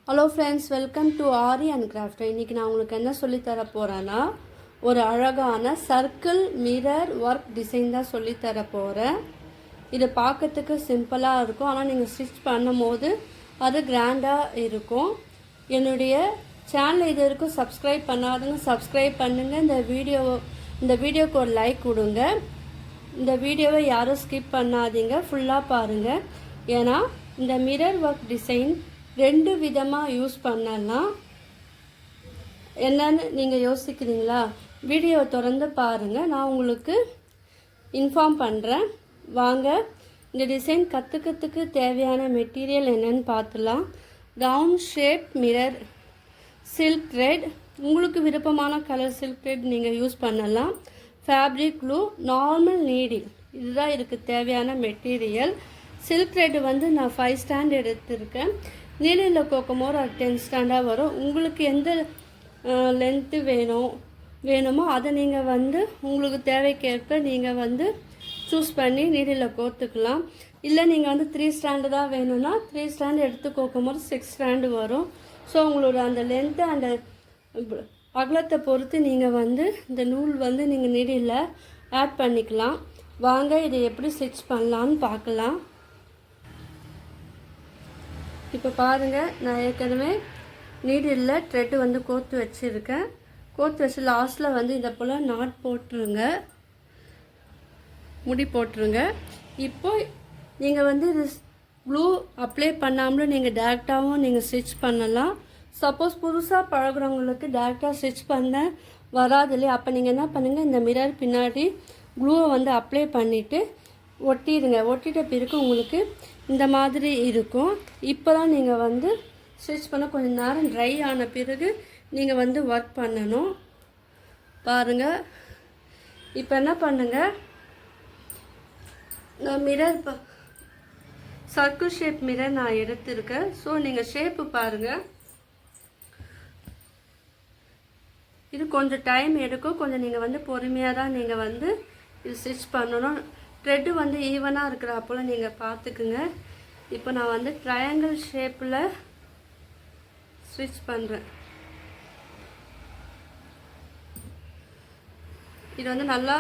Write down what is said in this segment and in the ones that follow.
Hello friends, welcome to aari and craft. இன்றைக்கி நான் உங்களுக்கு என்ன சொல்லித்தர போகிறேன்னா, ஒரு அழகான சர்க்கிள் மிரர் ஒர்க் டிசைன் தான் சொல்லித்தர போகிறேன். இது பார்க்கறதுக்கு சிம்பிளாக இருக்கும், ஆனால் நீங்கள் ஸ்டிச் பண்ணும் போது அது கிராண்டாக இருக்கும். என்னுடைய சேனல் இது வரைக்கும் சப்ஸ்கிரைப் பண்ணாதுங்க, சப்ஸ்கிரைப் பண்ணுங்கள். இந்த வீடியோவுக்கு ஒரு லைக் கொடுங்க. இந்த வீடியோவை யாரும் ஸ்கிப் பண்ணாதீங்க, ஃபுல்லாக பாருங்கள். ஏன்னா இந்த மிரர் ஒர்க் டிசைன் ரெண்டு விதமாக யூஸ் பண்ணலாம். என்னன்னு நீங்கள் யோசிக்கிறீங்களா? வீடியோவை தொடர்ந்து பாருங்கள், நான் உங்களுக்கு இன்ஃபார்ம் பண்ணுறேன். வாங்க இந்த டிசைன் கற்றுக்கிறதுக்கு தேவையான மெட்டீரியல் என்னன்னு பார்த்துலாம். Round shape mirror, silk thread, உங்களுக்கு விருப்பமான கலர் சில்க் த்ரெட் நீங்கள் யூஸ் பண்ணலாம். ஃபேப்ரிக் க்ளூ, நார்மல் நீடில், இதுதான் இதுக்கு தேவையான மெட்டீரியல். சில்க் த்ரெட் வந்து நான் 5 ஸ்டாண்ட் எடுத்திருக்கேன். நீடில் கோக்கும்போது அது 10 ஸ்டாண்டாக வரும். உங்களுக்கு எந்த லென்த்து வேணுமோ அதை நீங்கள் வந்து உங்களுக்கு தேவைக்கேற்ப நீங்கள் வந்து சூஸ் பண்ணி நீடில் கோத்துக்கலாம். இல்லை நீங்கள் வந்து 3 ஸ்டாண்டு தான் வேணும்னா 3 ஸ்டாண்டு எடுத்து கோக்கும்போது 6 ஸ்டாண்டு வரும். ஸோ உங்களோட அந்த லென்த்து அந்த அகலத்தை பொறுத்து நீங்கள் வந்து இந்த நூல் வந்து நீங்கள் நீடில் ஆட் பண்ணிக்கலாம். வாங்க இதை எப்படி ஸ்டிச் பண்ணலான்னு பார்க்கலாம். இப்போ பாருங்கள், நான் ஏற்கனவே நீடில் த்ரெட்டு வந்து கோர்த்து வச்சுருக்கேன். கோர்த்து வச்சு லாஸ்ட்டில் வந்து இதை போல் நாட் போட்டுருங்க, முடி போட்டுருங்க. இப்போ நீங்கள் வந்து இது க்ளூ அப்ளை பண்ணாமலும் நீங்கள் டேரெக்டாகவும் நீங்கள் ஸ்டிச் பண்ணலாம். சப்போஸ் புதுசாக பழகுறவங்களுக்கு டேரெக்டாக ஸ்டிச் பண்ண வராது இல்லையா, அப்போ நீங்கள் என்ன பண்ணுங்கள், இந்த மிரர் பின்னாடி க்ளூவை வந்து அப்ளை பண்ணிவிட்டு ஒட்டிடுங்க. ஒட்டிட்ட பிறகு உங்களுக்கு இந்த மாதிரி இருக்கும். இப்போ தான் நீங்கள் வந்து ஸ்டிச் பண்ண கொஞ்சம் நேரம் ட்ரை ஆன பிறகு நீங்கள் வந்து ஒர்க் பண்ணணும். பாருங்கள், இப்போ என்ன பண்ணுங்கள், நான் மிரர் சர்க்கிள் ஷேப் மிரர் நான் எடுத்திருக்கேன். ஸோ நீங்கள் ஷேப்பு பாருங்கள். இது கொஞ்சம் டைம் எடுக்கும், கொஞ்சம் நீங்கள் வந்து பொறுமையாக தான் நீங்கள் வந்து இது ஸ்டிச் பண்ணணும். த்ரெட்டு வந்து ஈவனாக இருக்கிற போல் நீங்கள் பார்த்துக்குங்க. இப்போ நான் வந்து ட்ரையாங்கிள் ஷேப்பில் ஸ்டிச் பண்ணுறேன். இது வந்து நல்லா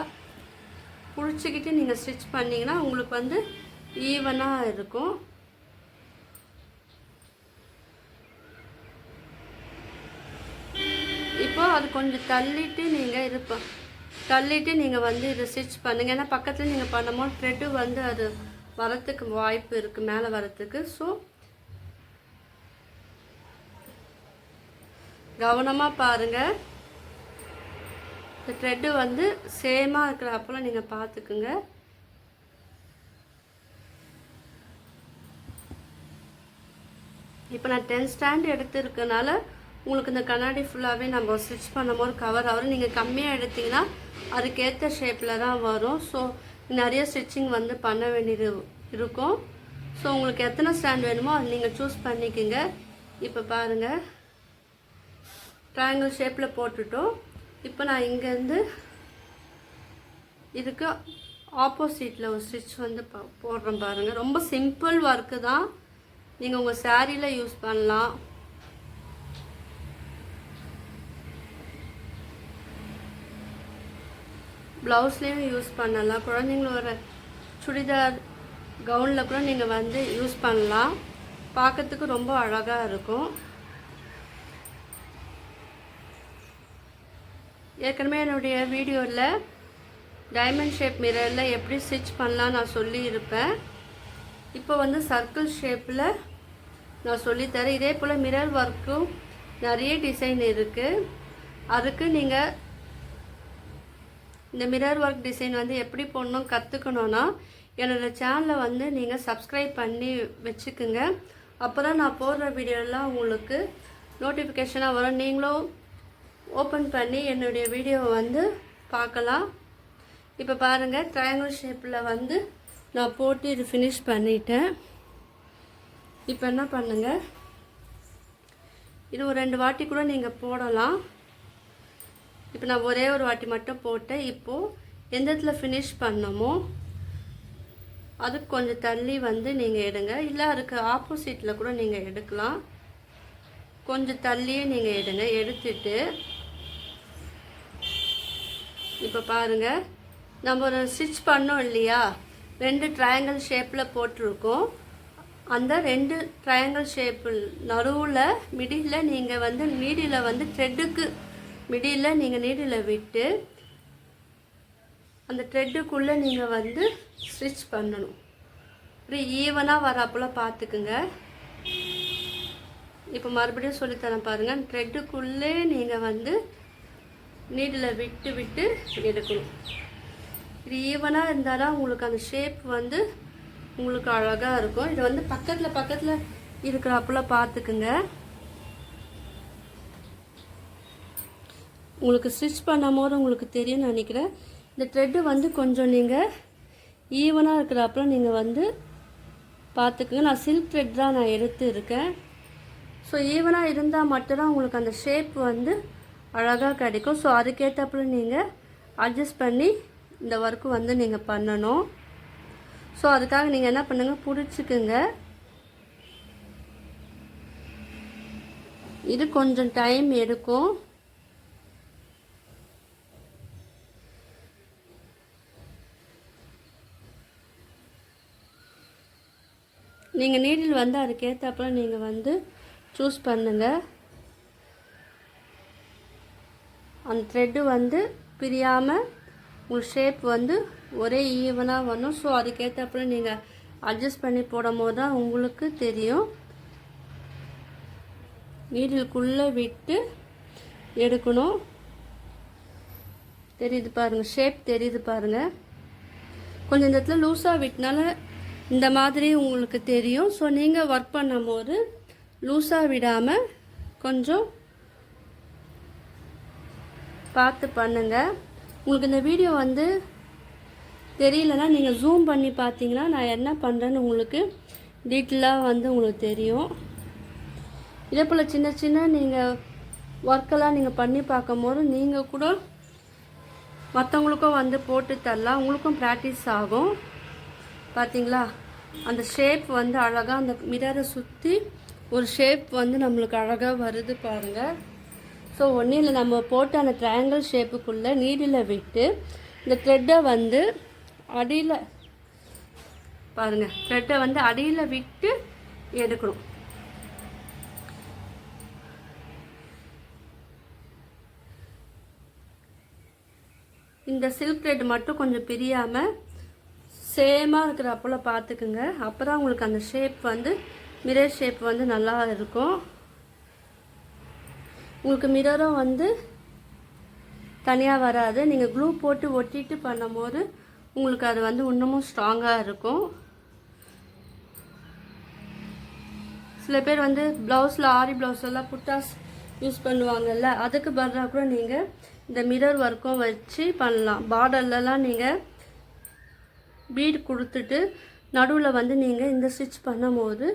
பிடிச்சிக்கிட்டு நீங்கள் ஸ்டிச் பண்ணிங்கன்னா உங்களுக்கு வந்து ஈவனாக இருக்கும். இப்போ அது கொஞ்சம் தள்ளிட்டு நீங்கள் வந்து இதை ஸ்டிச் பண்ணுங்கள். ஏன்னா பக்கத்தில் நீங்கள் பண்ணும்போது த்ரெட்டு வந்து அது வரத்துக்கு வாய்ப்பு இருக்குது, மேலே வரத்துக்கு. ஸோ கவனமாக பாருங்கள். இந்த த்ரெட்டு வந்து சேமாக இருக்கிற அப்போலாம் நீங்கள் பார்த்துக்குங்க. இப்போ நான் 10 ஸ்டாண்ட் எடுத்துருக்கனால உங்களுக்கு இந்த கண்ணாடி ஃபுல்லாகவே நம்ம ஸ்டிச் பண்ணும்போது கவர் ஆகும். நீங்கள் கம்மியாக எடுத்திங்கன்னா அதுக்கேற்ற ஷேப்பில் தான் வரும். ஸோ நிறைய ஸ்டிச்சிங் வந்து பண்ண வேண்டியது இருக்கும். ஸோ உங்களுக்கு எத்தனை ஸ்டாண்ட் வேணுமோ அது நீங்கள் சூஸ் பண்ணிக்கோங்க. இப்போ பாருங்கள், ட்ரையாங்கிள் ஷேப்பில் போட்டுட்டோம். இப்போ நான் இங்கேருந்து இதுக்கு ஆப்போசிட்டில் ஒரு ஸ்டிச் வந்து போடுறேன் பாருங்கள். ரொம்ப சிம்பிள் ஒர்க்கு தான், நீங்கள் உங்கள் சாரியில் யூஸ் பண்ணலாம். ப்ளவுஸ்லேயும் யூஸ் பண்ணலாம். குழந்தைங்களோட சுடிதார் கவுனில் கூட நீங்கள் வந்து யூஸ் பண்ணலாம். பார்க்கறதுக்கு ரொம்ப அழகாக இருக்கும். ஏற்கனவே என்னுடைய வீடியோவில் டைமண்ட் ஷேப் மிரரில் எப்படி ஸ்டிச் பண்ணலாம் நான் சொல்லியிருப்பேன். இப்போ வந்து சர்க்கிள் ஷேப்பில் நான் சொல்லித்தரேன். இதே போல் மிரர் ஒர்க்கும் நிறைய டிசைன் இருக்குது. அதுக்கு நீங்கள் இந்த மிரர் ஒர்க் டிசைன் வந்து எப்படி போடணும் கற்றுக்கணுன்னா என்னோடய சேனலை வந்து நீங்கள் சப்ஸ்கிரைப் பண்ணி வச்சுக்குங்க. அப்போ தான் நான் போடுற வீடியோலாம் உங்களுக்கு நோட்டிஃபிகேஷனாக வரும். நீங்களும் ஓப்பன் பண்ணி என்னுடைய வீடியோவை வந்து பார்க்கலாம். இப்போ பாருங்கள், ட்ரையாங்கிள் ஷேப்பில் வந்து நான் போட்டு இது ஃபினிஷ் பண்ணிட்டேன். இப்போ என்ன பண்ணுங்கள், இது ஒரு 2 வாட்டி கூட நீங்கள் போடலாம். இப்போ நான் ஒரே ஒரு வாட்டி மட்டும் போட்டேன். இப்போது எந்த இடத்துல ஃபினிஷ் பண்ணமோ அதுக்கு கொஞ்சம் தள்ளி வந்து நீங்கள் எடுங்க, இல்லை அதுக்கு ஆப்போசிட்டில் கூட நீங்கள் எடுக்கலாம். கொஞ்சம் தள்ளியே நீங்கள் எடுங்க. எடுத்துட்டு இப்போ பாருங்கள், நம்ம ஒரு ஸ்டிச் பண்ணோம் இல்லையா, 2 ட்ரையாங்கிள் ஷேப்பில் போட்டிருக்கோம். அந்த 2 ட்ரையாங்கிள் ஷேப்பு நடுவில் மிடில் நீங்கள் வந்து நீடில் வந்து த்ரெட்டுக்கு மிடில் நீங்கள் நீடில் விட்டு அந்த த்ரெட்டுக்குள்ளே நீங்கள் வந்து ஸ்டிச் பண்ணணும். இப்படி ஈவனாக வராப்பில் பார்த்துக்குங்க. இப்போ மறுபடியும் சொல்லித்தரேன் பாருங்கள். த்ரெட்டுக்குள்ளே நீங்கள் வந்து நீடில் விட்டு விட்டு எடுக்கணும். இது ஈவனாக இருந்தால் தான் உங்களுக்கு அந்த ஷேப் வந்து உங்களுக்கு அழகாக இருக்கும். இது வந்து பக்கத்தில் இருக்கிறப்பல பார்த்துக்குங்க. உங்களுக்கு ஸ்டிச் பண்ணும் போது உங்களுக்கு தெரியும்னு நினைக்கிறேன். இந்த த்ரெட்டு வந்து கொஞ்சம் நீங்கள் ஈவனாக இருக்கிறப்பல நீங்கள் வந்து பார்த்துக்குங்க. நான் சில்க் த்ரெட் தான் நான் எடுத்து இருக்கேன். ஸோ ஈவனாக இருந்தால் மட்டும்தான் உங்களுக்கு அந்த ஷேப் வந்து அழகாக கிடைக்கும். ஸோ அதுக்கேற்றப்பல நீங்கள் அட்ஜஸ்ட் பண்ணி இந்த ஒர்க்கு வந்து நீங்கள் பண்ணணும். ஸோ அதுக்காக நீங்கள் என்ன பண்ணுங்கள், பிடிச்சிக்குங்க. இது கொஞ்சம் டைம் எடுக்கும். நீங்கள் நீடில் வந்து அதுக்கேற்றப்பல நீங்கள் வந்து சூஸ் பண்ணுங்கள். அந்த த்ரெட்டு வந்து பிரியாமல் உங்கள் ஷேப் வந்து ஒரே ஈவனாக வரணும். ஸோ அதுக்கேற்றப்பல நீங்கள் அட்ஜஸ்ட் பண்ணி போடும் போது தான் உங்களுக்கு தெரியும். நீடிலுக்குள்ளே விட்டு எடுக்கணும். தெரியுது பாருங்கள், ஷேப் தெரியுது பாருங்கள். கொஞ்சம் இந்த இடத்துல லூஸாக விட்டனால இந்த மாதிரி உங்களுக்கு தெரியும். ஸோ நீங்கள் ஒர்க் பண்ணும் போது லூஸாக விடாமல் கொஞ்சம் பார்த்து பண்ணுங்கள். உங்களுக்கு இந்த வீடியோ வந்து தெரியலனா நீங்கள் ஜூம் பண்ணி பார்த்தீங்கன்னா நான் என்ன பண்ணுறேன்னு உங்களுக்கு டீட்டெயிலாக வந்து உங்களுக்கு தெரியும். இதே போல் சின்ன சின்ன நீங்கள் ஒர்க்கெல்லாம் நீங்கள் பண்ணி பார்க்கும்போது நீங்கள் கூட மற்றவங்களுக்கும் வந்து போட்டு தரலாம். உங்களுக்கும் ப்ராக்டிஸ் ஆகும். பார்த்தீங்களா, அந்த ஷேப் வந்து அழகாக அந்த மிரரை சுற்றி ஒரு ஷேப் வந்து நம்மளுக்கு அழகாக வருது பாருங்கள். ஸோ ஒன்றும் இல்லை, நம்ம போட்டு அந்த ட்ரையாங்கிள் ஷேப்புக்குள்ளே நீடில் விட்டு இந்த த்ரெட்டை வந்து அடியில் பாருங்கள், த்ரெட்டை வந்து அடியில் விட்டு எடுக்கணும். இந்த சில்க் த்ரெட் மட்டும் கொஞ்சம் பிரியாமல் சேமாக இருக்கிறப்பல பார்த்துக்குங்க. அப்போ தான் உங்களுக்கு அந்த ஷேப் வந்து மிரர் ஷேப் வந்து நல்லா இருக்கும். உங்களுக்கு மிரரும் வந்து தனியாக வராது. நீங்கள் க்ளூ போட்டு ஒட்டிட்டு பண்ணும்போது உங்களுக்கு அது வந்து இன்னமும் ஸ்ட்ராங்காக இருக்கும். சில பேர் வந்து ப்ளவுஸில் ஆரி ப்ளவுஸ்லாம் புட்டாஸ் யூஸ் பண்ணுவாங்கல்ல, அதுக்கு பதிலாக கூட நீங்கள் இந்த மிரர் ஒர்க்கும் வச்சு பண்ணலாம். பார்டர்லலாம் நீங்கள் பீட் கொடுத்துட்டு நடுவில் வந்து நீங்கள் இந்த ஸ்டிச் பண்ணும்போது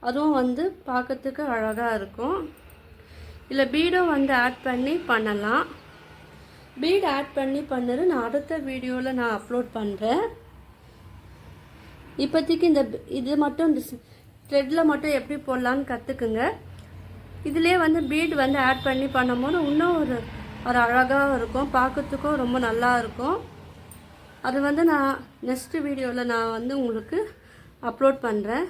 அதுவும் வந்து பார்க்கறதுக்கு அழகாக இருக்கும். இல்லை பீடும் வந்து ஆட் பண்ணி பண்ணலாம். பீட் ஆட் பண்ணி பண்ணது நான் அடுத்த வீடியோவில் நான் அப்லோட் பண்ணுறேன். இப்போதைக்கு இது மட்டும் இந்த த்ரெட்டில் மட்டும் எப்படி போடலான்னு கற்றுக்குங்க. இதிலே வந்து பீட் வந்து ஆட் பண்ணி பண்ணும்போது இன்னும் ஒரு அழகாக இருக்கும், பார்க்கறதுக்கும் ரொம்ப நல்லா இருக்கும். அது வந்து நான் நெக்ஸ்ட்டு வீடியோவில் நான் வந்து உங்களுக்கு அப்லோட் பண்ணுறேன்.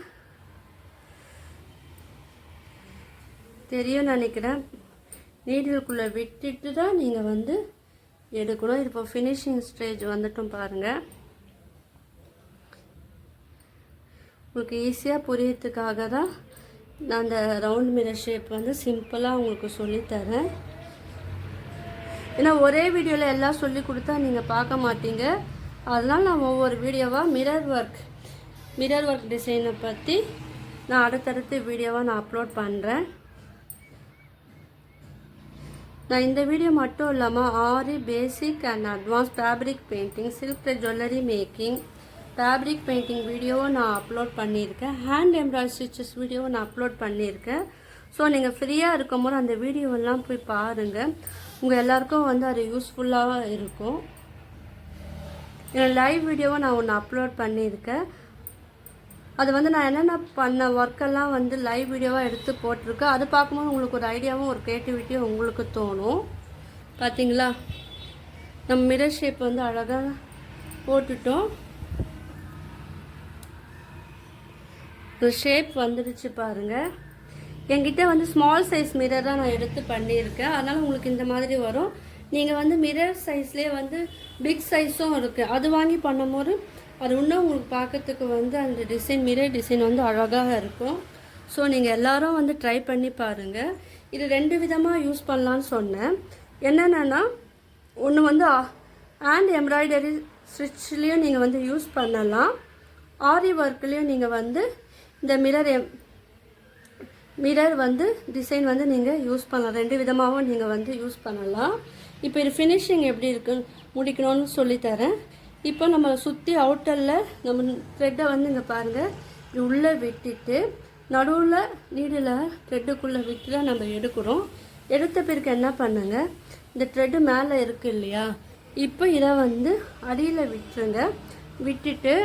தெரியும் நினைக்கிறேன். நீடிலுக்குள்ளே விட்டுட்டு தான் நீங்கள் வந்து எடுக்கணும். இப்போ ஃபினிஷிங் ஸ்டேஜ் வந்துட்டும் பாருங்கள். உங்களுக்கு ஈஸியாக புரியறதுக்காக தான் நான் அந்த ரவுண்ட் மிரர் ஷேப் வந்து சிம்பிளாக உங்களுக்கு சொல்லித்தரேன். ஏன்னா ஒரே வீடியோவில் எல்லாம் சொல்லி கொடுத்தா நீங்கள் பார்க்க மாட்டீங்க. அதனால் நான் ஒவ்வொரு வீடியோவாக மிரர் ஒர்க் டிசைனை பற்றி நான் அடுத்தடுத்து வீடியோவாக நான் அப்லோட் பண்ணுறேன். நான் இந்த வீடியோ மட்டும் இல்லாமல் aari basic and advance fabric painting, silk thread jewellery making, fabric painting வீடியோவும் நான் அப்லோட் பண்ணியிருக்கேன். ஹேண்ட் எம்ப்ராய்டரி ஸ்டிச்சஸ் வீடியோவும் நான் அப்லோட் பண்ணியிருக்கேன். ஸோ நீங்கள் ஃப்ரீயாக இருக்கும் போது அந்த வீடியோவெல்லாம் போய் பாருங்கள். உங்கள் எல்லாருக்கும் வந்து அது யூஸ்ஃபுல்லாக இருக்கும். என்னோடய லைவ் வீடியோவை நான் ஒன்று அப்லோட் பண்ணியிருக்கேன். அது வந்து நான் என்னென்ன பண்ண ஒர்க்கெல்லாம் வந்து லைவ் வீடியோவாக எடுத்து போட்டிருக்கேன். அது பார்க்கும்போது உங்களுக்கு ஒரு ஐடியாவும் ஒரு க்ரியேட்டிவிட்டியும் உங்களுக்கு தோணும். பார்த்தீங்களா, நம்ம மிரர் ஷேப் வந்து அழகாக போட்டுட்டோம். ஒரு ஷேப் வந்துடுச்சு பாருங்கள். என்கிட்ட வந்து ஸ்மால் சைஸ் மிரர் தான் நான் எடுத்து பண்ணியிருக்கேன். அதனால் உங்களுக்கு இந்த மாதிரி வரும். நீங்கள் வந்து மிரர் சைஸ்லேயே வந்து பிக் சைஸும் இருக்குது. அது வாங்கி பண்ணும்போது அது இன்னும் உங்களுக்கு பார்க்கறதுக்கு வந்து அந்த டிசைன் மிரர் டிசைன் வந்து அழகாக இருக்கும். ஸோ நீங்கள் எல்லோரும் வந்து ட்ரை பண்ணி பாருங்கள். இது 2 விதமாக யூஸ் பண்ணலான்னு சொன்னேன். என்னென்னா, ஒன்று வந்து ஹேண்ட் எம்ப்ராய்டரி ஸ்டிச்லேயும் நீங்கள் வந்து யூஸ் பண்ணலாம். ஆரி ஒர்க்லேயும் நீங்கள் வந்து இந்த மிரர் வந்து டிசைன் வந்து நீங்கள் யூஸ் பண்ணலாம். 2 விதமாகவும் நீங்கள் வந்து யூஸ் பண்ணலாம். இப்போ இது ஃபினிஷிங் எப்படி இருக்குன்னு முடிக்கணும்னு சொல்லித்தரேன். இப்போ நம்ம சுற்றி அவுட்டரில் நம்ம த்ரெட்டை வந்து இங்கே பாருங்கள், இது உள்ளே விட்டுட்டு நடுவில் நீடில் த்ரெட்டுக்குள்ளே விட்டு நம்ம எடுக்கிறோம். எடுத்த பிறகு என்ன பண்ணுங்க, இந்த த்ரெட்டு மேலே இருக்குது இல்லையா, இப்போ இதை வந்து அடியில் விட்டுருங்க. விட்டுட்டு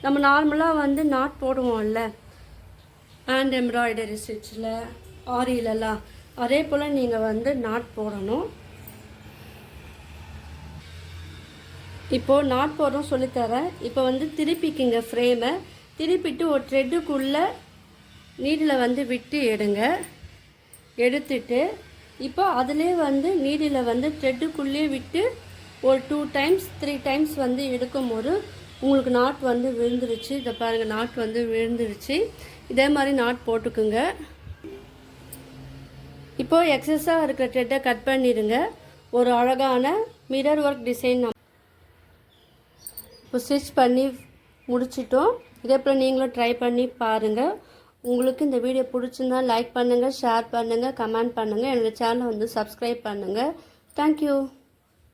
நம்ம நார்மலாக வந்து நாட் போடுவோம்ல ஹேண்ட் எம்ப்ராய்டரி ஸ்டிச்சில் ஆரியிலலாம், அதே போல் நீங்கள் வந்து நாட் போடணும். இப்போது நாட் போடுறோம் சொல்லித்தரேன். இப்போ வந்து திருப்பிக்கிங்க ஃப்ரேமை. திருப்பிட்டு ஒரு த்ரெட்டுக்குள்ளே நீடில் வந்து விட்டு எடுங்க. எடுத்துட்டு இப்போ அதிலே வந்து நீடில் வந்து த்ரெட்டுக்குள்ளே விட்டு ஒரு 2 டைம்ஸ் 3 டைம்ஸ் வந்து எடுக்கும்போது உங்களுக்கு நாட் வந்து விழுந்துருச்சு. இதை பாருங்கள், நாட் வந்து விழுந்துருச்சு. இதே மாதிரி நாட் போட்டுக்குங்க. இப்போது எக்ஸஸாக இருக்கிற த்ரெட்டை கட் பண்ணிடுங்க. ஒரு அழகான மிரர் ஒர்க் டிசைன் இப்போ ஸ்டிச் பண்ணி முடிச்சிட்டோம். இதே போல் நீங்களும் ட்ரை பண்ணி பாருங்கள். உங்களுக்கு இந்த வீடியோ பிடிச்சிருந்தா லைக் பண்ணுங்கள், ஷேர் பண்ணுங்கள், கமெண்ட் பண்ணுங்கள். என்னோடய சேனலை வந்து சப்ஸ்கிரைப் பண்ணுங்கள். தேங்க்யூ.